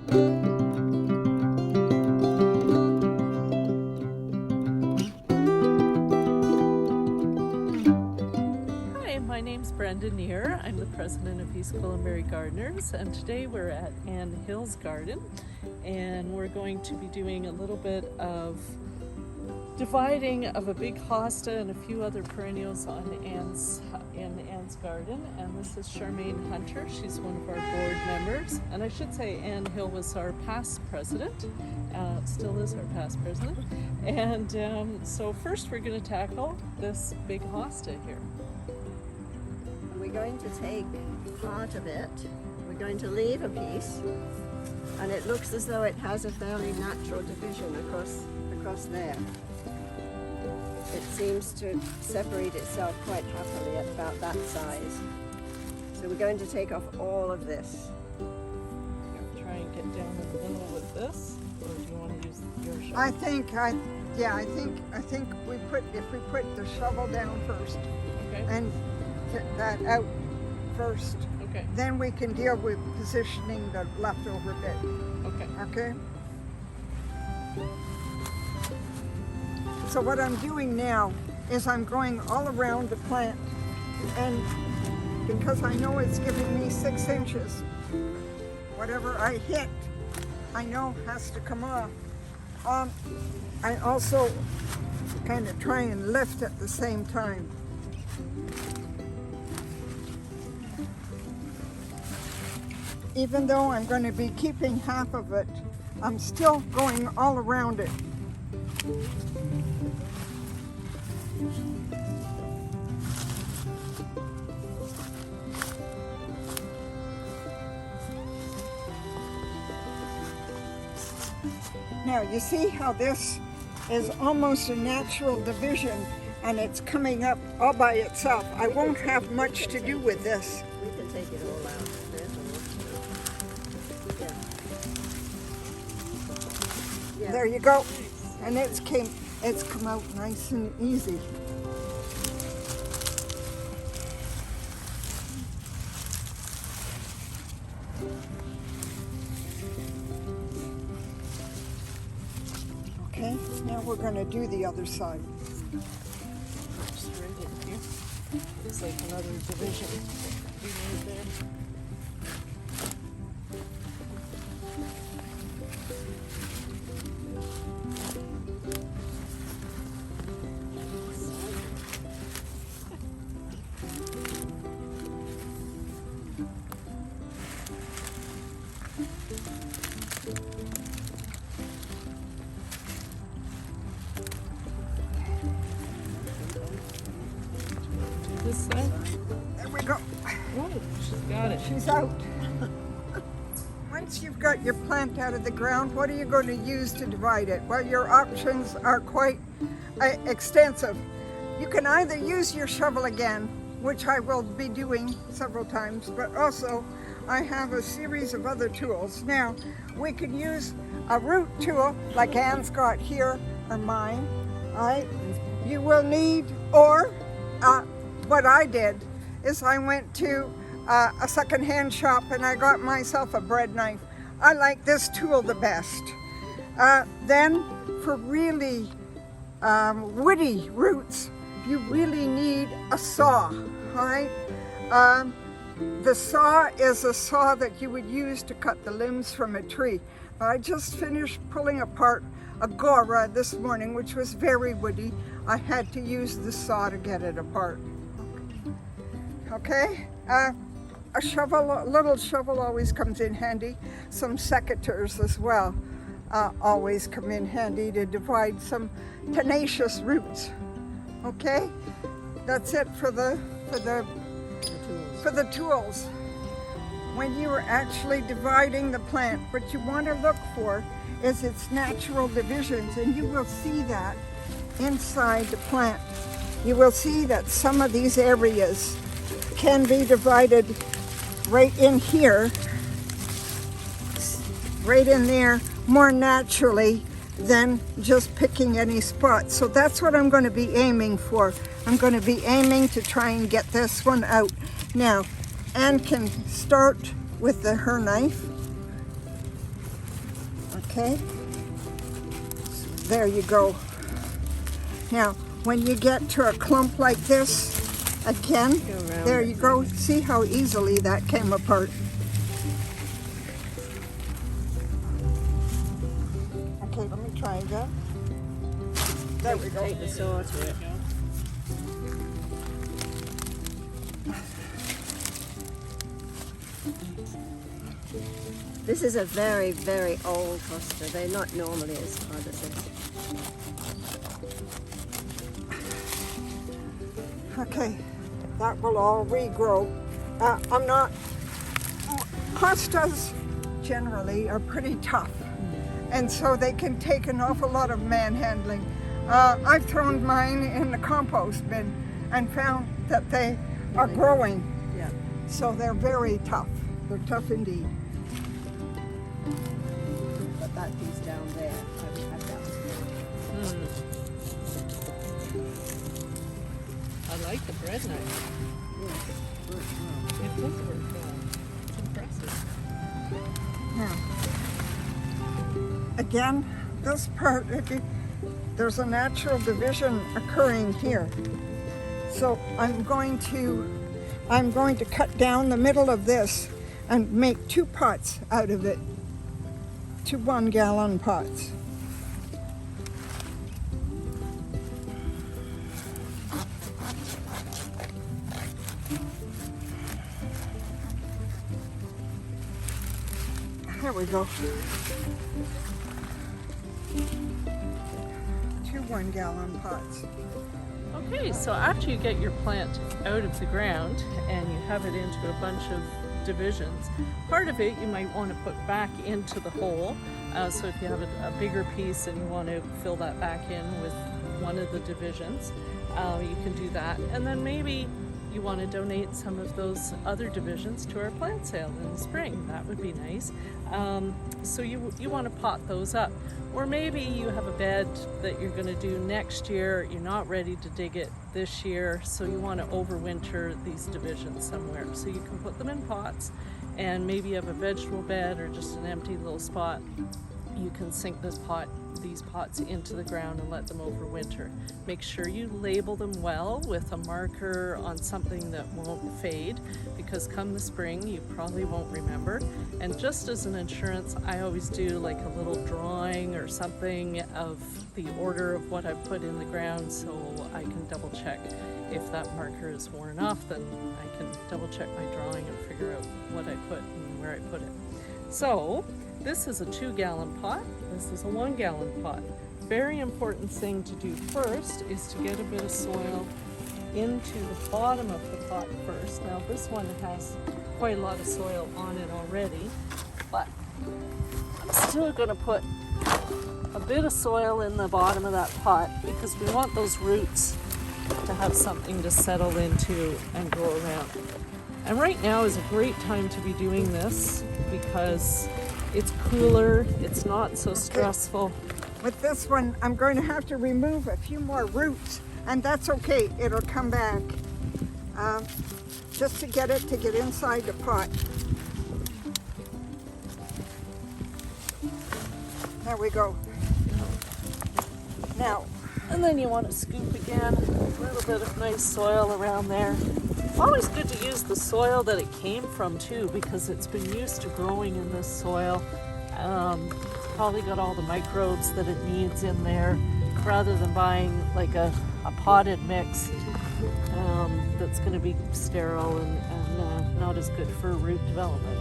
My name's Brenda Neer. I'm the president of East Gwillimbury Gardeners, and today we're at Ani Kyd's garden, and we're going to be doing a little bit of dividing of a big hosta and a few other perennials in Anne's garden. And this is Charmaine Hunter. She's one of our board members, and I should say Ani Kyd was our past president, still is our past president. And so first we're going to tackle this big hosta here. We're going to take part of it, we're going to leave a piece, and it looks as though it has a fairly natural division across there. It seems to separate itself quite happily at about that size. So we're going to take off all of this. Try and get down in the middle with this, or do you want to use your shovel? I think if we put the shovel down first, okay, and get that out first, okay, then we can deal with positioning the leftover bit. okay. Okay? So what I'm doing now is I'm going all around the plant, and because I know it's giving me 6 inches, whatever I hit, I know has to come off. I also kind of try and lift at the same time. Even though I'm going to be keeping half of it, I'm still going all around it. Now you see how this is almost a natural division, and it's coming up all by itself. I won't have much to do with this. We can take it all out. Yeah. There you go. And it's come out nice and easy. Okay, now we're going to do the other side. Straight in here. Looks like another division we made there. This side? There we go. Oh, she's got it. She's out. Once you've got your plant out of the ground, what are you going to use to divide it? Well, your options are quite extensive. You can either use your shovel again, which I will be doing several times, but also I have a series of other tools. Now, we could use a root tool like Anne's got here, or mine, right? You will need, or what I did is I went to a secondhand shop and I got myself a bread knife. I like this tool the best. Then for really woody roots, you really need a saw, all right? The saw is a saw that you would use to cut the limbs from a tree. I just finished pulling apart a gora this morning, which was very woody. I had to use the saw to get it apart. Okay, a little shovel always comes in handy. Some secateurs as well always come in handy to divide some tenacious roots. Okay, that's it for the tools. When you are actually dividing the plant, what you want to look for is its natural divisions, and you will see that inside the plant. You will see that some of these areas can be divided right in here, right in there, more naturally than just picking any spot. So that's what I'm going to be aiming for. I'm going to be aiming to try and get this one out. Now, Anne can start with her knife. Okay, there you go. Now, when you get to a clump like this, again, there you go. See how easily that came apart. Okay, let me try again. There we go. Take the saw to it. This is a very, very old hosta. They're not normally as hard as this. Okay, that will all regrow. Hostas generally are pretty tough, and so they can take an awful lot of manhandling. I've thrown mine in the compost bin and found that they are growing. Yeah. So they're very tough. They're tough indeed. But that piece down there, I would have that. I like the bread knife. Yes, works well. It does work well. It's impressive. Now, again, this part, there's a natural division occurring here. So I'm going to cut down the middle of this and make 2 pots out of it. 2 1-gallon pots. There we go. 2 1-gallon pots. Okay, so after you get your plant out of the ground and you have it into a bunch of divisions, part of it you might want to put back into the hole. So if you have a bigger piece and you want to fill that back in with one of the divisions, you can do that. And then maybe you want to donate some of those other divisions to our plant sale in the spring. That would be nice. So you want to pot those up. Or maybe you have a bed that you're going to do next year. You're not ready to dig it this year, so you want to overwinter these divisions somewhere. So you can put them in pots, and maybe you have a vegetable bed or just an empty little spot. You can sink these pots into the ground and let them overwinter. Make sure you label them well with a marker on something that won't fade, because come the spring you probably won't remember. And just as an insurance, I always do like a little drawing or something of the order of what I've put in the ground, so I can double check. If that marker is worn off, then I can double check my drawing and figure out what I put and where I put it. So this is a 2-gallon pot. This is a 1-gallon pot. Very important thing to do first is to get a bit of soil into the bottom of the pot first. Now this one has quite a lot of soil on it already, but I'm still going to put a bit of soil in the bottom of that pot because we want those roots to have something to settle into and grow around. And right now is a great time to be doing this because it's cooler, it's not so stressful. With this one, I'm going to have to remove a few more roots, and that's okay, it'll come back. Just to get it to get inside the pot. There we go. Now, And then you want to scoop again, a little bit of nice soil around there. Always good to use the soil that it came from too, because it's been used to growing in this soil. Probably got all the microbes that it needs in there, rather than buying like a potted mix that's going to be sterile and not as good for root development.